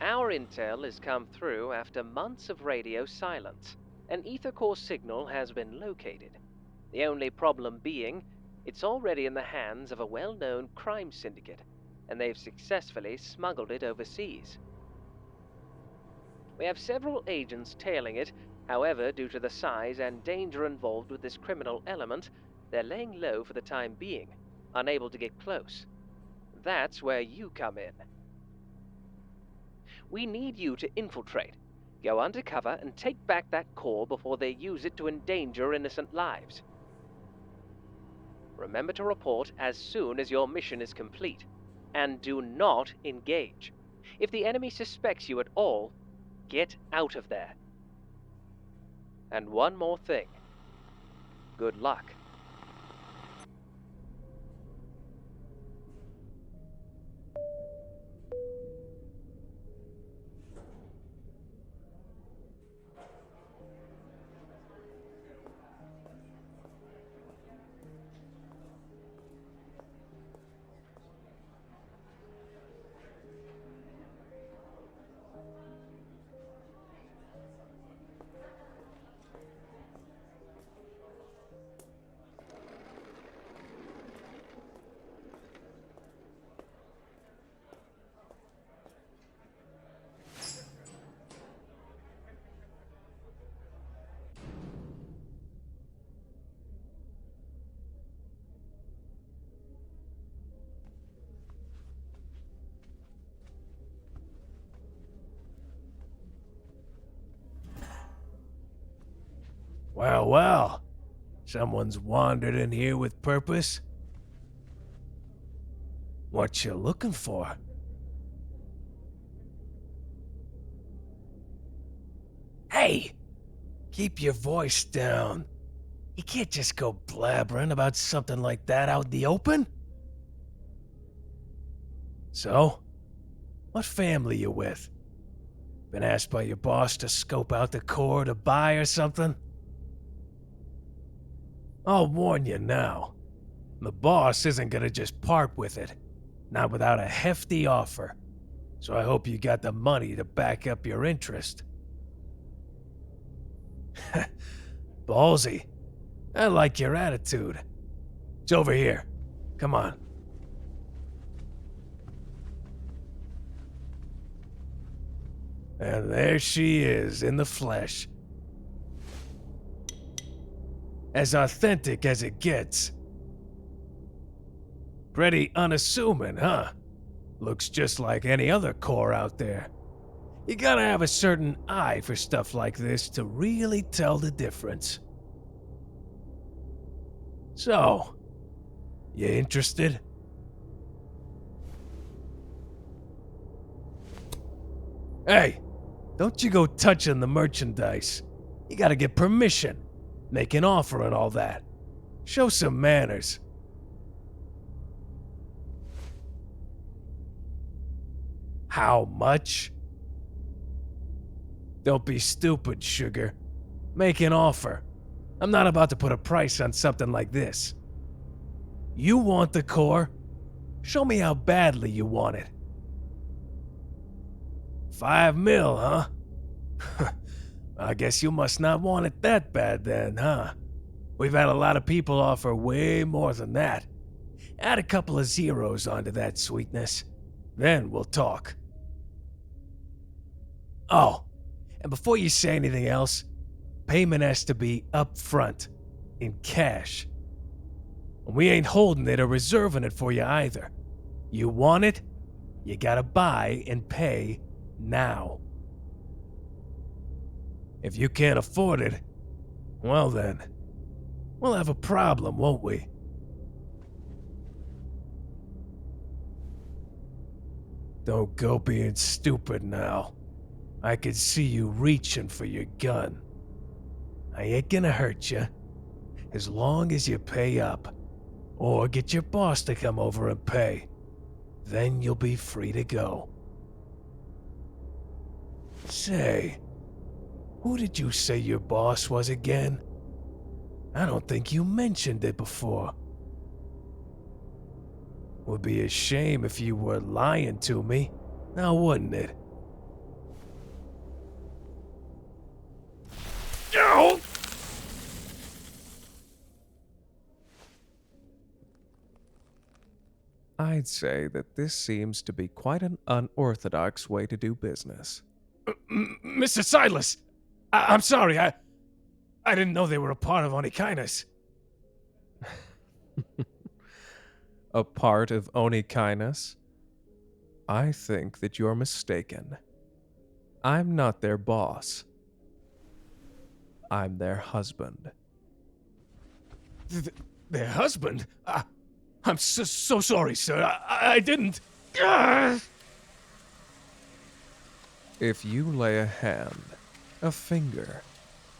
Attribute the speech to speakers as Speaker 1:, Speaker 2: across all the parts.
Speaker 1: Our intel has come through after months of radio silence. An ether core signal has been located. The only problem being, it's already in the hands of a well-known crime syndicate, and they've successfully smuggled it overseas. We have several agents tailing it. However, due to the size and danger involved with this criminal element, they're laying low for the time being, unable to get close. That's where you come in. We need you to infiltrate. Go undercover and take back that core before they use it to endanger innocent lives. Remember to report as soon as your mission is complete, and do not engage. If the enemy suspects you at all, get out of there. And one more thing. Good luck.
Speaker 2: Well, well. Someone's wandered in here with purpose. What you looking for? Hey! Keep your voice down. You can't just go blabbering about something like that out in the open. So, what family you with? Been asked by your boss to scope out the core to buy or something? I'll warn you now. The boss isn't gonna just part with it. Not without a hefty offer. So I hope you got the money to back up your interest. Ballsy. I like your attitude. It's over here. Come on. And there she is in the flesh. As authentic as it gets. Pretty unassuming, huh? Looks just like any other core out there. You gotta have a certain eye for stuff like this to really tell the difference. So, you interested? Hey, don't you go touching the merchandise. You gotta get permission, make an offer and all that. Show some manners. How much? Don't be stupid, sugar. Make an offer. I'm not about to put a price on something like this. You want the core? Show me how badly you want it. 5 mil, huh? I guess you must not want it that bad then, huh? We've had a lot of people offer way more than that. Add a couple of zeros onto that sweetness. Then we'll talk. Oh, and before you say anything else, payment has to be up front, in cash. We ain't holding it or reserving it for you either. You want it? You gotta buy and pay now. If you can't afford it, well then, we'll have a problem, won't we? Don't go being stupid now. I could see you reaching for your gun. I ain't gonna hurt you, as long as you pay up, or get your boss to come over and pay. Then you'll be free to go. Say, who did you say your boss was again? I don't think you mentioned it before. Would be a shame if you were lying to me, now wouldn't it?
Speaker 3: I'd say that this seems to be quite an unorthodox way to do business.
Speaker 2: Mr. Sylus, I'm sorry. I didn't know they were a part of Onikainas.
Speaker 3: A part of Onikainas? I think that you're mistaken. I'm not their boss. I'm their husband.
Speaker 2: Their husband? I'm so sorry, sir. I didn't.
Speaker 3: If you lay a hand, a finger,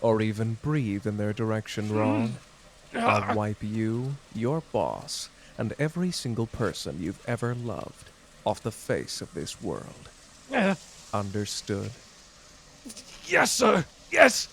Speaker 3: or even breathe in their direction wrong, I'll wipe you, your boss, and every single person you've ever loved off the face of this world. Understood?
Speaker 2: Yes, sir. Yes.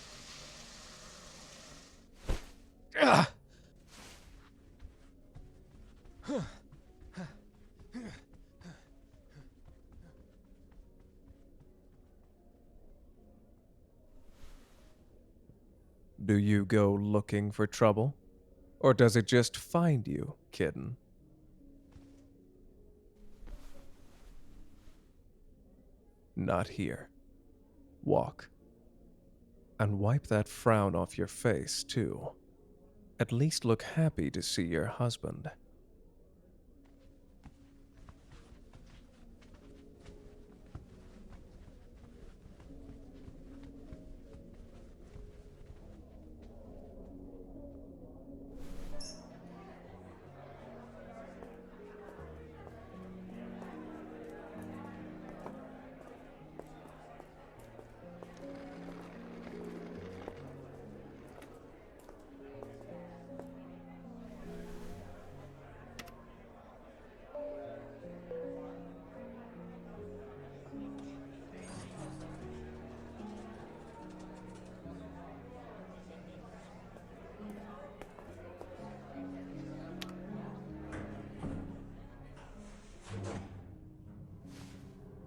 Speaker 3: Do you go looking for trouble? Or does it just find you, kitten? Not here. Walk. And wipe that frown off your face, too. At least look happy to see your husband.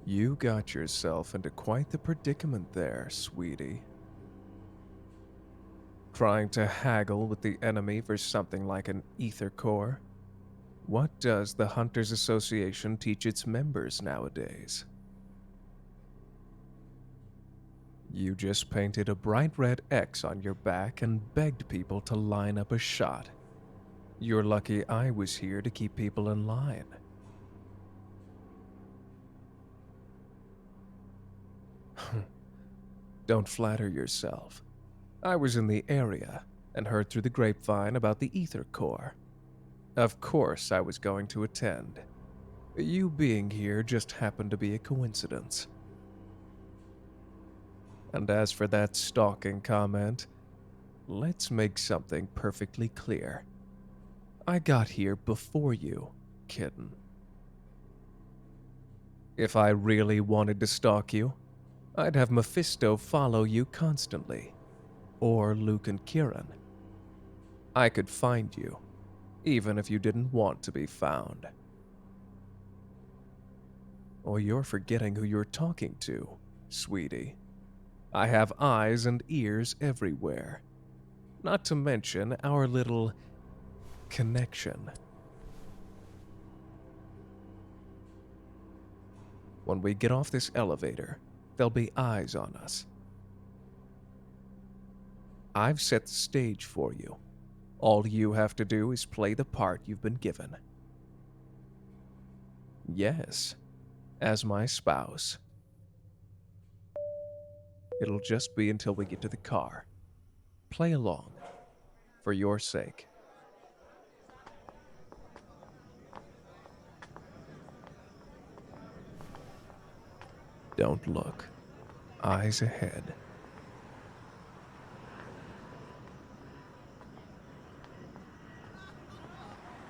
Speaker 3: You got yourself into quite the predicament there, sweetie. Trying to haggle with the enemy for something like an ether core? What does the Hunters Association teach its members nowadays? You just painted a bright red X on your back and begged people to line up a shot. You're lucky I was here to keep people in line. Don't flatter yourself. I was in the area and heard through the grapevine about the ether core. Of course I was going to attend. You being here just happened to be a coincidence. And as for that stalking comment, let's make something perfectly clear. I got here before you, kitten. If I really wanted to stalk you, I'd have Mephisto follow you constantly, or Luke and Kieran. I could find you, even if you didn't want to be found. Or you're forgetting who you're talking to, sweetie. I have eyes and ears everywhere, not to mention our little connection. When we get off this elevator, there'll be eyes on us. I've set the stage for you. All you have to do is play the part you've been given. Yes, as my spouse. It'll just be until we get to the car. Play along, for your sake. Don't look. Eyes ahead.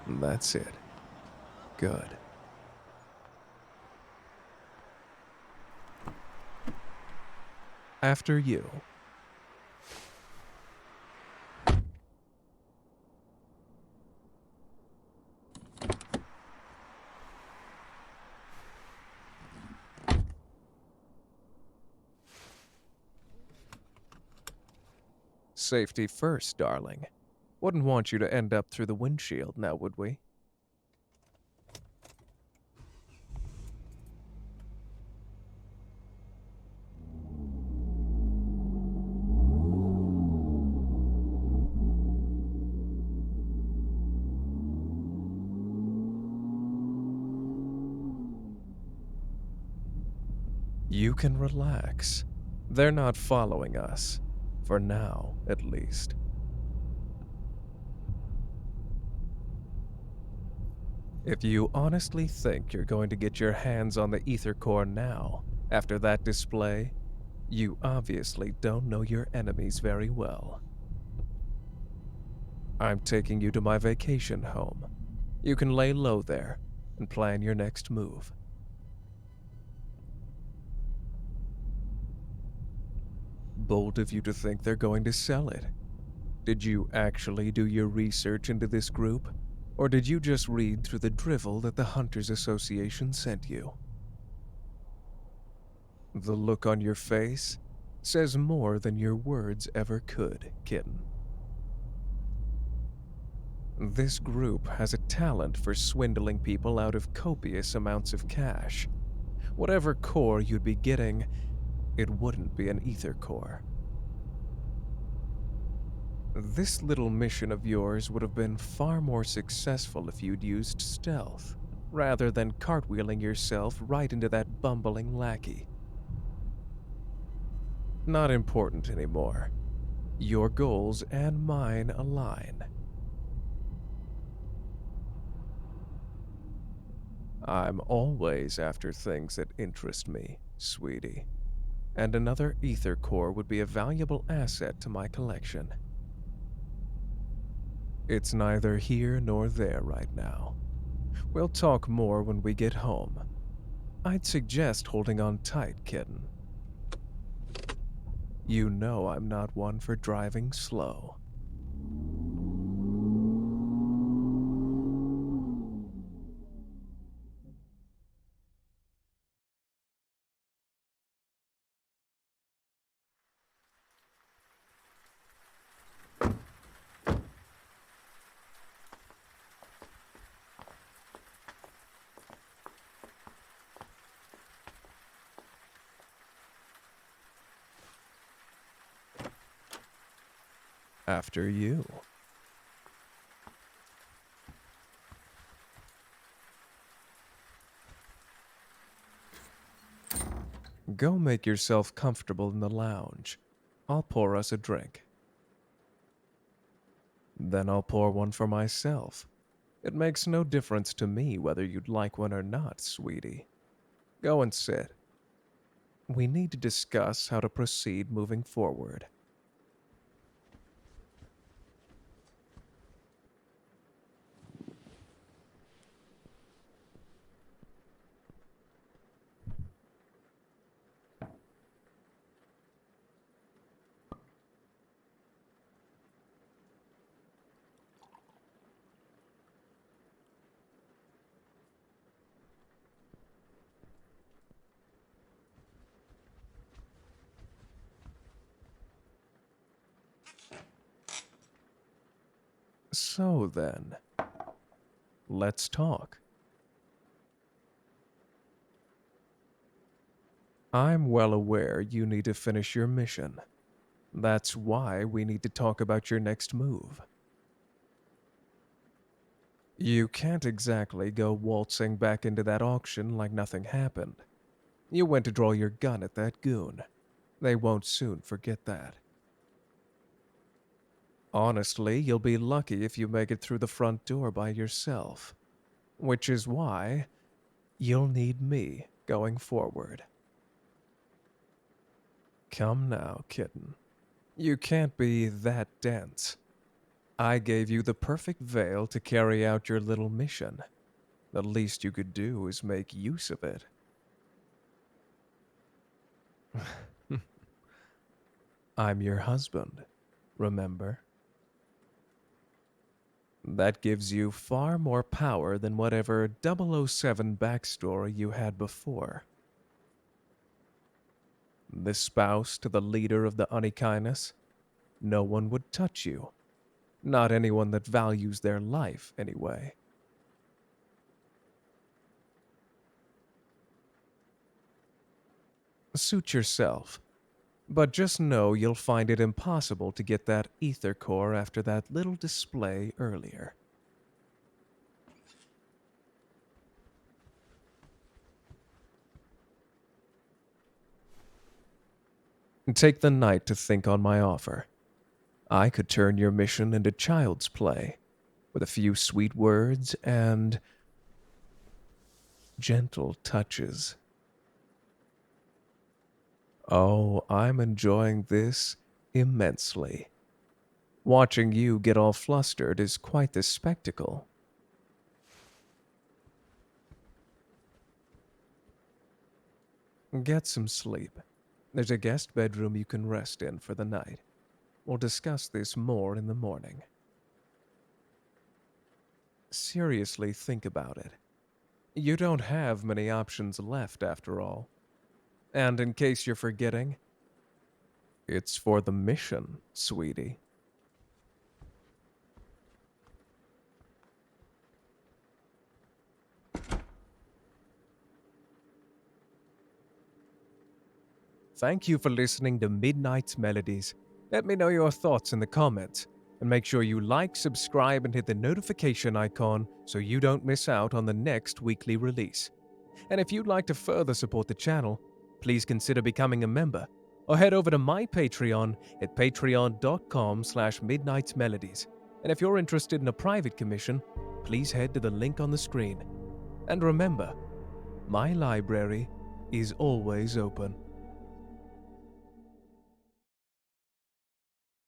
Speaker 3: That's it. Good. After you. Safety first, darling. Wouldn't want you to end up through the windshield now, would we? You can relax. They're not following us. For now, at least. If you honestly think you're going to get your hands on the ether core now, after that display, you obviously don't know your enemies very well. I'm taking you to my vacation home. You can lay low there and plan your next move. Bold of you to think they're going to sell it. Did you actually do your research into this group? Or did you just read through the drivel that the Hunters Association sent you? The look on your face says more than your words ever could, kitten. This group has a talent for swindling people out of copious amounts of cash. Whatever core you'd be getting, it wouldn't be an ether core. This little mission of yours would have been far more successful if you'd used stealth, rather than cartwheeling yourself right into that bumbling lackey. Not important anymore. Your goals and mine align. I'm always after things that interest me, sweetie. And another ether core would be a valuable asset to my collection. It's neither here nor there right now. We'll talk more when we get home. I'd suggest holding on tight, kitten. You know I'm not one for driving slow. After you. Go make yourself comfortable in the lounge. I'll pour us a drink. Then I'll pour one for myself. It makes no difference to me whether you'd like one or not, sweetie. Go and sit. We need to discuss how to proceed moving forward. So then, let's talk. I'm well aware you need to finish your mission. That's why we need to talk about your next move. You can't exactly go waltzing back into that auction like nothing happened. You went to draw your gun at that goon. They won't soon forget that. Honestly, you'll be lucky if you make it through the front door by yourself. Which is why you'll need me going forward. Come now, kitten. You can't be that dense. I gave you the perfect veil to carry out your little mission. The least you could do is make use of it. I'm your husband, remember? That gives you far more power than whatever 007 backstory you had before. The spouse to the leader of the Unikainas, no one would touch you. Not anyone that values their life, anyway. Suit yourself. But just know you'll find it impossible to get that ether core after that little display earlier. Take the night to think on my offer. I could turn your mission into child's play, with a few sweet words and gentle touches. Oh, I'm enjoying this immensely. Watching you get all flustered is quite the spectacle. Get some sleep. There's a guest bedroom you can rest in for the night. We'll discuss this more in the morning. Seriously, think about it. You don't have many options left after all. And in case you're forgetting, it's for the mission, sweetie. Thank you for listening to Midnight's Melodies. Let me know your thoughts in the comments, and make sure you like, subscribe, and hit the notification icon so you don't miss out on the next weekly release. And if you'd like to further support the channel, please consider becoming a member, or head over to my Patreon at patreon.com/midnightsmelodies. And if you're interested in a private commission, please head to the link on the screen. And remember, my library is always open.